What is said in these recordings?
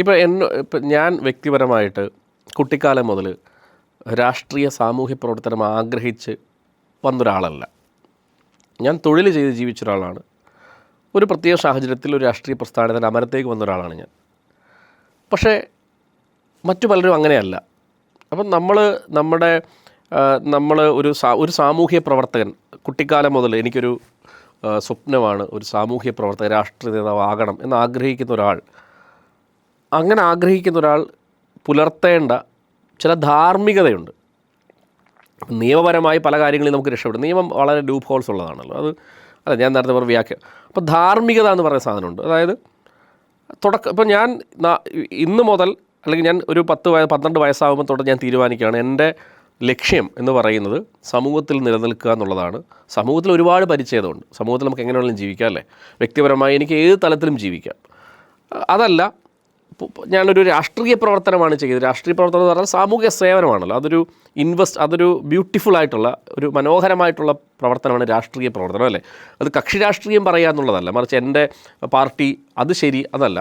ഇപ്പം ഞാൻ വ്യക്തിപരമായിട്ട് കുട്ടിക്കാലം മുതൽ രാഷ്ട്രീയ സാമൂഹ്യ പ്രവർത്തനം ആഗ്രഹിച്ച് വന്നൊരാളല്ല. ഞാൻ തൊഴിൽ ചെയ്ത് ജീവിച്ച ഒരാളാണ്. ഒരു പ്രത്യേക സാഹചര്യത്തിൽ ഒരു രാഷ്ട്രീയ പ്രസ്ഥാനത്തിൻ്റെ അമരത്തേക്ക് വന്ന ഒരാളാണ് ഞാൻ. പക്ഷേ മറ്റു പലരും അങ്ങനെയല്ല. അപ്പം നമ്മൾ ഒരു സാമൂഹ്യ പ്രവർത്തകൻ, കുട്ടിക്കാലം മുതൽ എനിക്കൊരു സ്വപ്നമാണ് ഒരു സാമൂഹ്യ പ്രവർത്തകൻ, രാഷ്ട്രീയ നേതാവ് ആകണം എന്ന് ആഗ്രഹിക്കുന്ന ഒരാൾ. അങ്ങനെ ആഗ്രഹിക്കുന്ന ഒരാൾ പുലർത്തേണ്ട ചില ധാർമ്മികതയുണ്ട്. നിയമപരമായി പല കാര്യങ്ങളിൽ നമുക്ക് രക്ഷപ്പെടും. നിയമം വളരെ ലൂപ്പ് ഹോൾസ് ഉള്ളതാണല്ലോ. ഞാൻ നേരത്തെ പറഞ്ഞ വ്യാഖ്യാനം. അപ്പോൾ ധാർമ്മികത എന്ന് പറയുന്ന സാധനമുണ്ട്. അതായത് ഇപ്പം ഞാൻ ഇന്ന് മുതൽ, അല്ലെങ്കിൽ ഞാൻ ഒരു 12 വയസ്സാകുമ്പോൾ തൊട്ട് ഞാൻ തീരുമാനിക്കുകയാണ് എൻ്റെ ലക്ഷ്യം എന്ന് പറയുന്നത് സമൂഹത്തിൽ നിലനിൽക്കുക എന്നുള്ളതാണ്. സമൂഹത്തിൽ ഒരുപാട് പരിച്ഛേദമുണ്ട്. സമൂഹത്തിൽ നമുക്ക് എങ്ങനെ വേണമെങ്കിലും ജീവിക്കാം അല്ലേ. വ്യക്തിപരമായി എനിക്ക് ഏത് തലത്തിലും ജീവിക്കാം. അതല്ല, ഞാനൊരു രാഷ്ട്രീയ പ്രവർത്തനമാണ് ചെയ്തത്. രാഷ്ട്രീയ പ്രവർത്തനം എന്ന് പറഞ്ഞാൽ സാമൂഹ്യ സേവനമാണല്ലോ. അതൊരു ബ്യൂട്ടിഫുൾ ആയിട്ടുള്ള, ഒരു മനോഹരമായിട്ടുള്ള പ്രവർത്തനമാണ് രാഷ്ട്രീയ പ്രവർത്തനം അല്ലേ. അത് കക്ഷി രാഷ്ട്രീയം പറയുക എന്നുള്ളതല്ല, മറിച്ച് എൻ്റെ പാർട്ടി അത് ശരി, അതല്ല.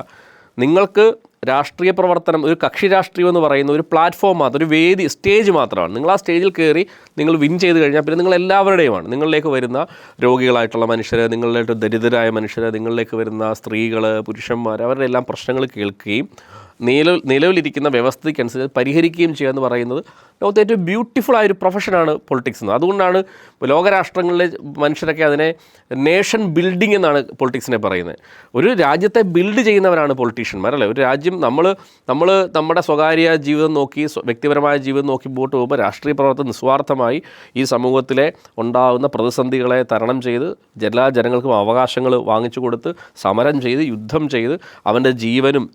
നിങ്ങൾക്ക് രാഷ്ട്രീയ പ്രവർത്തനം, ഒരു കക്ഷി രാഷ്ട്രീയം എന്ന് പറയുന്ന ഒരു പ്ലാറ്റ്ഫോം മാത്രം, ഒരു വേദി, സ്റ്റേജ് മാത്രമാണ്. നിങ്ങൾ ആ സ്റ്റേജിൽ കയറി നിങ്ങൾ വിൻ ചെയ്ത് കഴിഞ്ഞാൽ പിന്നെ നിങ്ങൾ എല്ലാവരുടെയുമാണ്. നിങ്ങളിലേക്ക് വരുന്ന രോഗികളായിട്ടുള്ള മനുഷ്യർ, നിങ്ങളിലേക്ക് ദരിദ്രരായ മനുഷ്യർ, നിങ്ങളിലേക്ക് വരുന്ന സ്ത്രീകൾ, പുരുഷന്മാർ, അവരുടെ എല്ലാം പ്രശ്നങ്ങൾ കേൾക്കുകയും നിലവിലിരിക്കുന്ന വ്യവസ്ഥയ്ക്കനുസരിച്ച് പരിഹരിക്കുകയും ചെയ്യുക എന്ന് പറയുന്നത് ലോകത്തെ ഏറ്റവും ബ്യൂട്ടിഫുൾ ആയൊരു പ്രൊഫഷനാണ് പൊളിറ്റിക്സ് എന്ന്. അതുകൊണ്ടാണ് ലോകരാഷ്ട്രങ്ങളിലെ മനുഷ്യരൊക്കെ അതിനെ നേഷൻ ബിൽഡിംഗ് എന്നാണ് പൊളിറ്റിക്സിനെ പറയുന്നത്. ഒരു രാജ്യത്തെ ബിൽഡ് ചെയ്യുന്നവരാണ് പൊളിറ്റീഷ്യന്മാർ അല്ലേ. ഒരു രാജ്യം നമ്മൾ നമ്മുടെ സ്വകാര്യ ജീവിതം നോക്കി, വ്യക്തിപരമായ ജീവിതം നോക്കി മുമ്പോട്ട് പോകുമ്പോൾ രാഷ്ട്രീയ പ്രവർത്തനം നിസ്വാർത്ഥമായി ഈ സമൂഹത്തിലെ ഉണ്ടാകുന്ന പ്രതിസന്ധികളെ തരണം ചെയ്ത് എല്ലാ ജനങ്ങൾക്കും അവകാശങ്ങൾ വാങ്ങിച്ചു കൊടുത്ത് സമരം ചെയ്ത് യുദ്ധം ചെയ്ത് അവൻ്റെ ജീവനും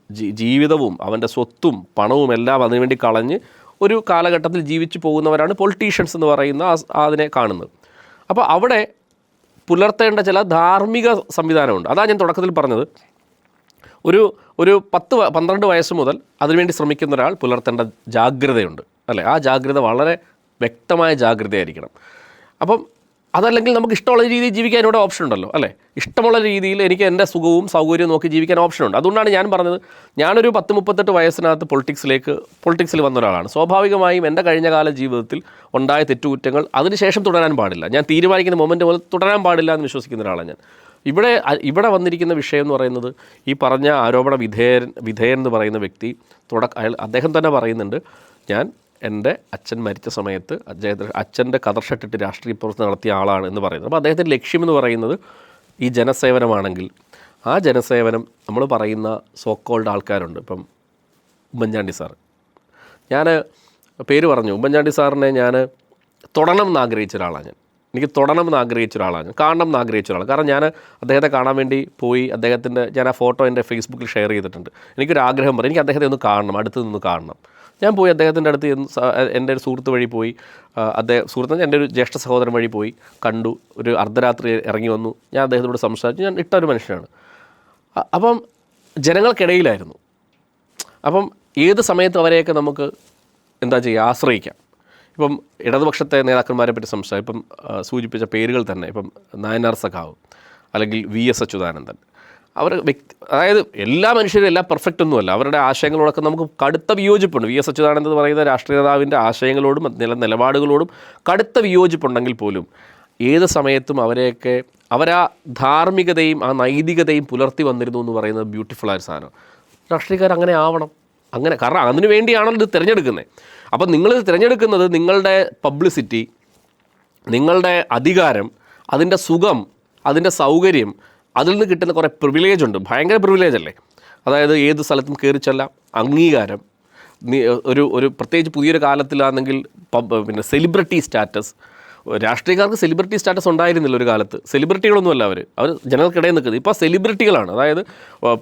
ജീവിതവും അവൻ്റെ സ്വത്തും പണവും എല്ലാം അതിനുവേണ്ടി കളഞ്ഞ് ഒരു കാലഘട്ടത്തിൽ ജീവിച്ചു പോകുന്നവരാണ് പൊളിറ്റീഷ്യൻസ് എന്ന് പറയുന്ന അതിനെ കാണുന്നത്. അപ്പോൾ അവിടെ പുലർത്തേണ്ട ചില ധാർമ്മിക സംവിധാനമുണ്ട്. അതാണ് ഞാൻ തുടക്കത്തിൽ പറഞ്ഞത്. ഒരു 10-12 വയസ്സ് മുതൽ അതിനുവേണ്ടി ശ്രമിക്കുന്ന ഒരാൾ പുലർത്തേണ്ട ജാഗ്രതയുണ്ട് അല്ലേ. ആ ജാഗ്രത വളരെ വ്യക്തമായ ജാഗ്രതയായിരിക്കണം. അപ്പം അതല്ലെങ്കിൽ നമുക്ക് ഇഷ്ടമുള്ള രീതിയിൽ ജീവിക്കാൻ ഇവിടെ ഓപ്ഷൻ ഉണ്ടല്ലോ അല്ലേ. ഇഷ്ടമുള്ള രീതിയിൽ എനിക്ക് എൻ്റെ സുഖവും സൗകര്യവും നോക്കി ജീവിക്കാൻ ഓപ്ഷനുണ്ട്. അതുകൊണ്ടാണ് ഞാൻ പറഞ്ഞത്, ഞാനൊരു 10-38 വയസ്സിനകത്ത് പൊളിറ്റിക്സിൽ വന്ന ഒരാളാണ്. സ്വാഭാവികമായും എൻ്റെ കഴിഞ്ഞകാല ജീവിതത്തിൽ ഉണ്ടായ തെറ്റുകുറ്റങ്ങൾ അതിനുശേഷം തുടരാൻ പാടില്ല. ഞാൻ തീരുമാനിക്കുന്ന മൊമെൻറ്റ് മുതൽ തുടരാൻ പാടില്ല എന്ന് വിശ്വസിക്കുന്ന ഒരാളാണ് ഞാൻ. ഇവിടെ വന്നിരിക്കുന്ന വിഷയം എന്ന് പറയുന്നത്, ഈ പറഞ്ഞ ആരോപണ വിധേയൻ എന്ന് പറയുന്ന വ്യക്തി അദ്ദേഹം തന്നെ പറയുന്നുണ്ട്, ഞാൻ എൻ്റെ അച്ഛൻ മരിച്ച സമയത്ത് അച്ഛൻ്റെ കതർഷട്ടിട്ട് രാഷ്ട്രീയ പ്രവർത്തനം നടത്തിയ ആളാണ് എന്ന് പറയുന്നത്. അപ്പോൾ അദ്ദേഹത്തിൻ്റെ ലക്ഷ്യമെന്ന് പറയുന്നത് ഈ ജനസേവനമാണെങ്കിൽ ആ ജനസേവനം നമ്മൾ പറയുന്ന സോക്കോൾഡ് ആൾക്കാരുണ്ട്. ഇപ്പം ഉമ്മൻചാണ്ടി സാർ, ഞാൻ പേര് പറഞ്ഞു, ഉമ്മൻചാണ്ടി സാറിനെ ഞാൻ തൊടണം എന്ന് ആഗ്രഹിച്ച ഒരാളാണ്. എനിക്ക് തൊടണം എന്ന് ആഗ്രഹിച്ച ഒരാളാണ്, കാണണം എന്ന് ആഗ്രഹിച്ച ഒരാളാണ്. കാരണം ഞാൻ അദ്ദേഹത്തെ കാണാൻ വേണ്ടി പോയി, ഞാൻ ആ ഫോട്ടോ എൻ്റെ ഫേസ്ബുക്കിൽ ഷെയർ ചെയ്തിട്ടുണ്ട്. എനിക്കൊരാഗ്രഹം പറയും, എനിക്ക് അദ്ദേഹത്തെ ഒന്ന് കാണണം, അടുത്ത് നിന്ന് കാണണം. ഞാൻ പോയി അദ്ദേഹത്തിൻ്റെ അടുത്ത് എൻ്റെ ഒരു സുഹൃത്ത് വഴി പോയി, എൻ്റെ ഒരു ജ്യേഷ്ഠ സഹോദരൻ വഴി പോയി കണ്ടു. ഒരു അർദ്ധരാത്രി ഇറങ്ങി വന്നു. ഞാൻ അദ്ദേഹത്തോട് സംസാരിച്ചു. ഞാൻ ഇട്ടൊരു മനുഷ്യനാണ്. അപ്പം ജനങ്ങൾക്കിടയിലായിരുന്നു. അപ്പം ഏത് സമയത്തും അവരെയൊക്കെ നമുക്ക് എന്താ ചെയ്യുക, ആശ്രയിക്കാം. ഇപ്പം ഇടതുപക്ഷത്തെ നേതാക്കന്മാരെ പറ്റി ഇപ്പം സൂചിപ്പിച്ച പേരുകൾ തന്നെ, ഇപ്പം നായനാർ സഖാവ് അല്ലെങ്കിൽ VS അച്യുതാനന്ദൻ, അതായത് എല്ലാ മനുഷ്യരും എല്ലാം പെർഫെക്റ്റ് ഒന്നുമല്ല. അവരുടെ ആശയങ്ങളോടൊക്കെ നമുക്ക് കടുത്ത വിയോജിപ്പുണ്ട്. VS അച്യുതാനന്ദൻ എന്ന് പറയുന്ന രാഷ്ട്രീയ നേതാവിൻ്റെ ആശയങ്ങളോടും നിലപാടുകളോടും കടുത്ത വിയോജിപ്പുണ്ടെങ്കിൽ പോലും ഏത് സമയത്തും അവരാ ധാർമ്മികതയും ആ നൈതികതയും പുലർത്തി വന്നിരുന്നു എന്ന് പറയുന്നത് ബ്യൂട്ടിഫുള്ളായ സാധനം. രാഷ്ട്രീയക്കാർ അങ്ങനെ ആവണം. കാരണം അതിനു വേണ്ടിയാണല്ലോ ഇത് തിരഞ്ഞെടുക്കുന്നത്. അപ്പം നിങ്ങളിത് തിരഞ്ഞെടുക്കുന്നത് നിങ്ങളുടെ പബ്ലിസിറ്റി, നിങ്ങളുടെ അധികാരം, അതിൻ്റെ സുഖം, അതിൻ്റെ സൗകര്യം, അതിൽ നിന്ന് കിട്ടുന്ന കുറേ പ്രിവിലേജ് ഉണ്ട്. ഭയങ്കര പ്രിവിലേജ് അല്ലേ. അതായത് ഏത് സ്ഥലത്തും കയറി ചെല്ലാം, അംഗീകാരം, ഒരു പ്രത്യേകിച്ച് പുതിയൊരു കാലത്തിലാണെങ്കിൽ പിന്നെ സെലിബ്രിറ്റി സ്റ്റാറ്റസ്. രാഷ്ട്രീയക്കാർക്ക് സെലിബ്രിറ്റി സ്റ്റാറ്റസ് ഉണ്ടായിരുന്നില്ല ഒരു കാലത്ത്. സെലിബ്രിറ്റികളൊന്നുമല്ല അവർ ജനങ്ങൾക്കിടയിൽ നിൽക്കുന്നത്. ഇപ്പോൾ സെലിബ്രിറ്റികളാണ്. അതായത്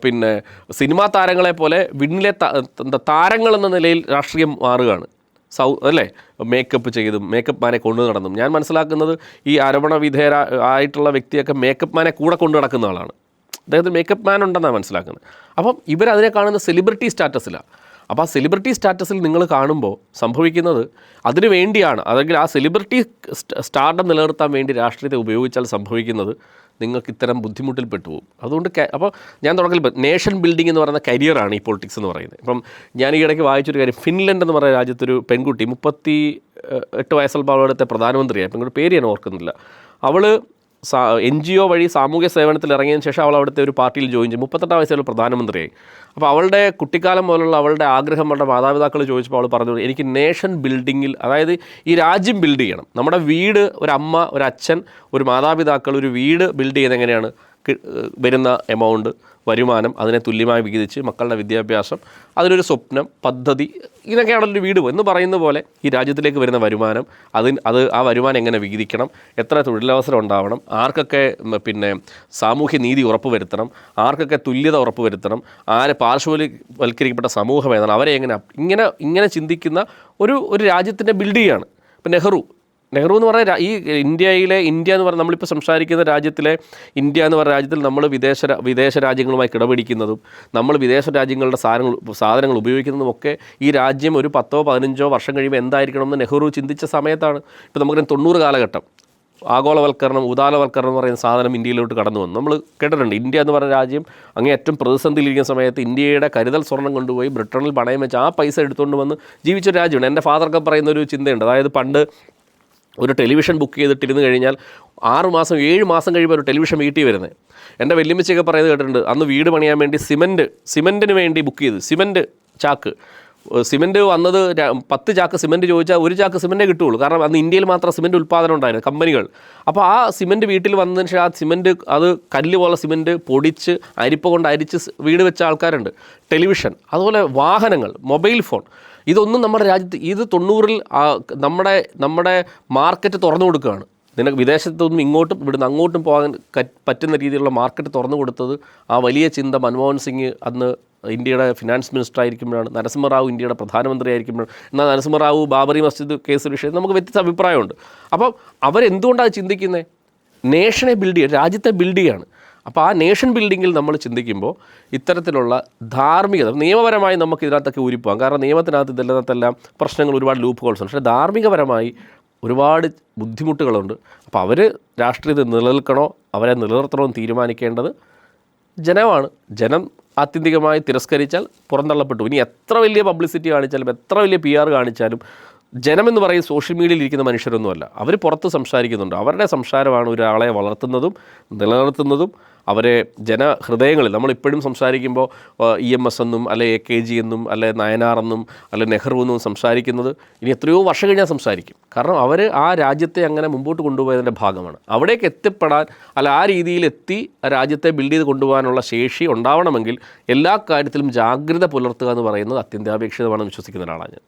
പിന്നെ സിനിമാ താരങ്ങളെ പോലെ വിണ്ണിലെ താരങ്ങൾ എന്ന നിലയിൽ രാഷ്ട്രീയം മാറുകയാണ്. അല്ലേ, മേക്കപ്പ് ചെയ്തും മേക്കപ്പ് മാനെ കൊണ്ടു നടന്നും. ഞാൻ മനസ്സിലാക്കുന്നത് ഈ ആരോപണ വിധേയരായിട്ടുള്ള വ്യക്തിയൊക്കെ മേക്കപ്പ് മാനെ കൂടെ കൊണ്ടു നടക്കുന്ന ആളാണ്. അദ്ദേഹത്തിന് മേക്കപ്പ് മാൻ ഉണ്ടെന്നാണ് മനസ്സിലാക്കുന്നത്. അപ്പം ഇവരതിനെ കാണുന്ന സെലിബ്രിറ്റി സ്റ്റാറ്റസിലാണ്. അപ്പോൾ ആ സെലിബ്രിറ്റി സ്റ്റാറ്റസിൽ നിങ്ങൾ കാണുമ്പോൾ സംഭവിക്കുന്നത് അതിനു വേണ്ടിയാണ്, അല്ലെങ്കിൽ ആ സെലിബ്രിറ്റി സ്റ്റാർഡം നിലനിർത്താൻ വേണ്ടി രാഷ്ട്രീയത്തെ ഉപയോഗിച്ചാൽ സംഭവിക്കുന്നത് നിങ്ങൾക്ക് ഇത്തരം ബുദ്ധിമുട്ടിൽ പെട്ടുപോകും. അതുകൊണ്ട് അപ്പോൾ ഞാൻ തുടക്കത്തിൽ നേഷൻ ബിൽഡിംഗ് എന്ന് പറയുന്ന കരിയറാണ് ഈ പൊളിറ്റിക്സ് എന്ന് പറയുന്നത്. ഇപ്പം ഞാൻ ഈ ഇടയ്ക്ക് വായിച്ചൊരു കാര്യം, ഫിൻലൻഡ് എന്ന് പറയുന്ന രാജ്യത്തൊരു പെൺകുട്ടി 38 വയസ്സുള്ള അവിടുത്തെ പ്രധാനമന്ത്രിയായി, പെൺകുട്ടി പേര് ഞാൻ ഓർക്കുന്നില്ല. അവൾ NGO വഴി സാമൂഹ്യ സേവനത്തിൽ ഇറങ്ങിയതിന് ശേഷം അവൾ അവിടുത്തെ ഒരു പാർട്ടിയിൽ ജോയിൻ ചെയ്തു. 38 വയസ്സിൽ പ്രധാനമന്ത്രിയായി. അപ്പോൾ അവളുടെ കുട്ടിക്കാലം പോലുള്ള അവളുടെ ആഗ്രഹം അവളുടെ മാതാപിതാക്കൾ ചോദിച്ചപ്പോൾ അവൾ പറഞ്ഞു, എനിക്ക് നേഷൻ ബിൽഡിങ്ങിൽ, അതായത് ഈ രാജ്യം ബിൽഡ് ചെയ്യണം. നമ്മുടെ വീട്, ഒരു അമ്മ, ഒരു അച്ഛൻ, ഒരു മാതാപിതാക്കൾ, ഒരു വീട് ബിൽഡ് ചെയ്യുന്നത് എങ്ങനെയാണ്? വരുന്ന എമൗണ്ട്, വരുമാനം അതിനെ തുല്യമായി വിഹിതിച്ച് മക്കളുടെ വിദ്യാഭ്യാസം, അതിനൊരു സ്വപ്നം, പദ്ധതി, ഇതൊക്കെയാണല്ലോ വീട് എന്ന് പറയുന്ന പോലെ ഈ രാജ്യത്തിലേക്ക് വരുന്ന വരുമാനം, ആ വരുമാനം എങ്ങനെ വിഹിതിക്കണം, എത്ര തൊഴിലവസരം ഉണ്ടാവണം, ആർക്കൊക്കെ സാമൂഹ്യ നീതി ഉറപ്പുവരുത്തണം, ആർക്കൊക്കെ തുല്യത ഉറപ്പുവരുത്തണം, ആരെ പാർശ്വവൽക്കരിക്കപ്പെട്ട സമൂഹം ഏതാണ്, അവരെ ഇങ്ങനെ ചിന്തിക്കുന്ന ഒരു രാജ്യത്തിൻ്റെ ബിൽഡ് ചെയ്യുകയാണ്. ഇപ്പം നെഹ്റു എന്ന് പറഞ്ഞാൽ ഈ ഇന്ത്യ എന്ന് പറഞ്ഞാൽ നമ്മളിപ്പോൾ സംസാരിക്കുന്ന രാജ്യത്തിലെ ഇന്ത്യ എന്ന് പറഞ്ഞ രാജ്യത്തിൽ നമ്മൾ വിദേശ രാജ്യങ്ങളുമായി കിടപിടിക്കുന്നതും നമ്മൾ വിദേശ രാജ്യങ്ങളുടെ സാധനങ്ങൾ ഉപയോഗിക്കുന്നതും ഒക്കെ ഈ രാജ്യം ഒരു 10-15 വർഷം കഴിയുമ്പോൾ എന്തായിരിക്കണമെന്ന് നെഹ്റു ചിന്തിച്ച സമയത്താണ്. ഇപ്പോൾ നമുക്കറിയാം 90 കാലഘട്ടം ആഗോളവൽക്കരണം, ഉദാരവൽക്കരണം എന്ന് പറയുന്ന സാധനം ഇന്ത്യയിലോട്ട് കടന്നു വന്നു. നമ്മൾ കേട്ടിട്ടുണ്ട്, ഇന്ത്യ എന്ന് പറഞ്ഞ രാജ്യം അങ്ങേയറ്റം പ്രതിസന്ധിയിലിരിക്കുന്ന സമയത്ത് ഇന്ത്യയുടെ കരുതൽ സ്വർണ്ണം കൊണ്ടുപോയി ബ്രിട്ടനിൽ പണയം വെച്ച് ആ പൈസ എടുത്തുകൊണ്ട് വന്ന് ജീവിച്ചൊരു രാജ്യമാണ്. എൻ്റെ ഫാദറൊക്കെ പറയുന്ന ഒരു ചിന്തയുണ്ട്. അതായത് പണ്ട് ഒരു ടെലിവിഷൻ ബുക്ക് ചെയ്തിട്ടിരുന്ന് കഴിഞ്ഞാൽ 6 മാസം 7 മാസം കഴിയുമ്പോൾ ഒരു ടെലിവിഷൻ വീട്ടിൽ വരുന്നത്. എൻ്റെ വല്യമ്മച്ചയൊക്കെ പറയുന്നത് കേട്ടിട്ടുണ്ട്. അന്ന് വീട് പണിയാൻ വേണ്ടി സിമൻറ്റിന് വേണ്ടി ബുക്ക് ചെയ്ത് സിമൻറ്റ് വന്നത് 10 ചാക്ക് സിമൻറ്റ് ചോദിച്ചാൽ 1 ചാക്ക് സിമൻറ്റേ കിട്ടുകയുള്ളൂ. കാരണം അന്ന് ഇന്ത്യയിൽ മാത്രം സിമൻറ്റ് ഉൽപ്പാദനം ഉണ്ടായിരുന്നു, കമ്പനികൾ. അപ്പോൾ ആ സിമൻറ്റ് വീട്ടിൽ വന്നതിന് ശേഷം ആ സിമൻറ്റ്, അത് കല്ല് പോലെ സിമൻറ്റ് പൊടിച്ച് അരിപ്പ കൊണ്ട് അരിച്ച് വീട് വെച്ച ആൾക്കാരുണ്ട്. ടെലിവിഷൻ, അതുപോലെ വാഹനങ്ങൾ, മൊബൈൽ ഫോൺ, ഇതൊന്നും നമ്മുടെ രാജ്യത്ത് ഇത് 90-ൽ നമ്മുടെ മാർക്കറ്റ് തുറന്നു കൊടുക്കുകയാണ്. നിനക്ക് വിദേശത്തൊന്നും ഇങ്ങോട്ടും ഇവിടുന്ന് അങ്ങോട്ടും പോകാൻ പറ്റുന്ന രീതിയിലുള്ള മാർക്കറ്റ് തുറന്നു കൊടുത്തത് ആ വലിയ ചിന്ത മൻമോഹൻ സിംഗ് അന്ന് ഇന്ത്യയുടെ ഫിനാൻസ് മിനിസ്റ്റർ ആയിരിക്കുമ്പോഴാണ്. നരസിംഹറാവു ഇന്ത്യയുടെ പ്രധാനമന്ത്രി ആയിരിക്കുമ്പോഴാണ്. എന്നാൽ നരസിംഹറാവു ബാബറി മസ്ജിദ് കേസ് വിഷയം നമുക്ക് വ്യത്യസ്ത അഭിപ്രായമുണ്ട്. അപ്പം അവരെന്തുകൊണ്ടാണ് ചിന്തിക്കുന്നത്? നേഷനെ ബിൽഡ് ചെയ്യുക, രാജ്യത്തെ ബിൽഡ് ചെയ്യുകയാണ്. അപ്പോൾ ആ നേഷൻ ബിൽഡിങ്ങിൽ നമ്മൾ ചിന്തിക്കുമ്പോൾ ഇത്തരത്തിലുള്ള ധാർമ്മികത, നിയമപരമായി നമുക്ക് ഇതിനകത്തൊക്കെ ഊരിപ്പോകാം. കാരണം നിയമത്തിനകത്ത് ഇതിനകത്തെല്ലാം പ്രശ്നങ്ങൾ, ഒരുപാട് ലൂപ്പ് ഹോൾസ് ഉണ്ട്. പക്ഷേ ധാർമ്മികപരമായി ഒരുപാട് ബുദ്ധിമുട്ടുകളുണ്ട്. അപ്പോൾ അവർ രാഷ്ട്രീയത്തിൽ നിലനിൽക്കണോ അവരെ നിലനിർത്തണോ എന്ന് തീരുമാനിക്കേണ്ടത് ജനമാണ്. ജനം ആത്യന്തികമായി തിരസ്കരിച്ചാൽ പുറന്തള്ളപ്പെട്ടു. ഇനി എത്ര വലിയ പബ്ലിസിറ്റി കാണിച്ചാലും, എത്ര വലിയ PR കാണിച്ചാലും, ജനമെന്ന് പറയും സോഷ്യൽ മീഡിയയിൽ ഇരിക്കുന്ന മനുഷ്യരൊന്നുമല്ല. അവർ പുറത്ത് സംസാരിക്കുന്നുണ്ട്. അവരുടെ സംസാരമാണ് ഒരാളെ വളർത്തുന്നതും നിലനിർത്തുന്നതും. അവരെ ജനഹൃദയങ്ങളിൽ നമ്മളിപ്പോഴും സംസാരിക്കുമ്പോൾ EMS എന്നും അല്ലെ AKG എന്നും അല്ലെ നയനാർ എന്നും അല്ലെ നെഹ്റു എന്നും സംസാരിക്കുന്നത് ഇനി എത്രയോ വർഷം കഴിഞ്ഞാൽ സംസാരിക്കും. കാരണം അവർ ആ രാജ്യത്തെ അങ്ങനെ മുമ്പോട്ട് കൊണ്ടുപോയതിൻ്റെ ഭാഗമാണ്. അവിടേക്ക് എത്തിപ്പെടാൻ, അല്ല ആ രീതിയിൽ എത്തി രാജ്യത്തെ ബിൽഡ് ചെയ്ത് കൊണ്ടുപോകാനുള്ള ശേഷി ഉണ്ടാവണമെങ്കിൽ എല്ലാ കാര്യത്തിലും ജാഗ്രത പുലർത്തുക എന്ന് പറയുന്നത് അത്യന്താപേക്ഷിതമാണെന്ന് വിശ്വസിക്കുന്ന ഒരാളാണ് ഞാൻ.